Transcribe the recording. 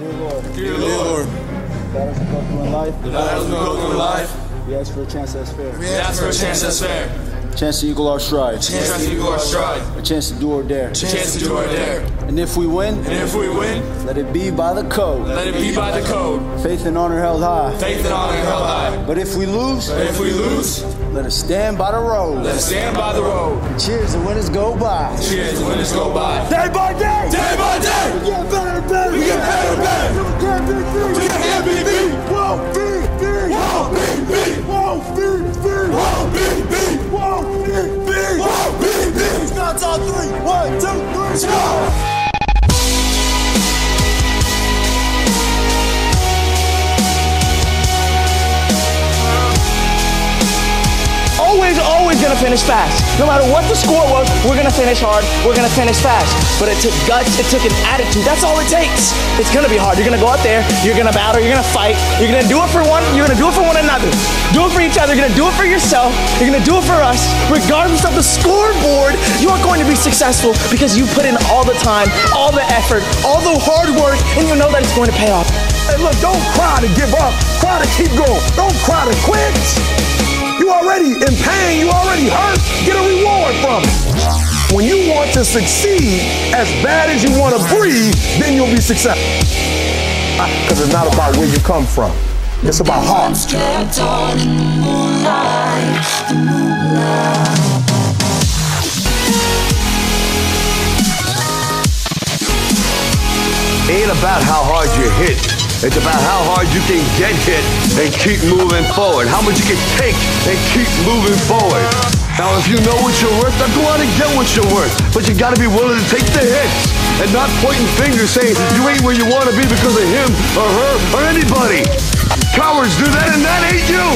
Dear Lord, the battles we go through in life, the battles we go through in life, we ask for a chance that's fair. we ask for a chance that's fair. A chance to equal our stride. A chance to equal our stride. A chance to do or dare. A chance to do or dare. And if we win, let it be by the code. Let it be by the code. Faith and honor held high. Faith and honor held high. But if we lose, let us stand by the road. Let us stand by the road. Cheers, the winners go by. Cheers, the winners go by. Day by day. Day by day. We get better and better. We get better and better. We can't be beat. Won't be beat. Won't be beat. Won't be beat. Won't be beat. Won't be beat. Won't be beat. Scots on 3. 1, 2, 3. Let's go. Always gonna finish fast. No matter what the score was, we're gonna finish hard, we're gonna finish fast. But it took guts, it took an attitude. That's all it takes. It's gonna be hard. You're gonna go out there, you're gonna battle, you're gonna fight, you're gonna do it for one, you're gonna do it for one another. Do it for each other, you're gonna do it for yourself, you're gonna do it for us. Regardless of the scoreboard, you are going to be successful because you put in all the time, all the effort, all the hard work, and you know that it's going to pay off. Hey, look, don't cry to give up. Cry to keep going. Don't cry to quit. You already in pain. You already hurt. Get a reward from it. When you want to succeed as bad as you want to breathe, then you'll be successful. Because it's not about where you come from. It's about heart. It ain't about how hard you hit. It's about how hard you can get hit and keep moving forward. How much you can take and keep moving forward. Now, if you know what you're worth, now go out and get what you're worth. But you gotta be willing to take the hits and not pointing fingers saying you ain't where you wanna be because of him or her or anybody. Cowards do that and that ain't you.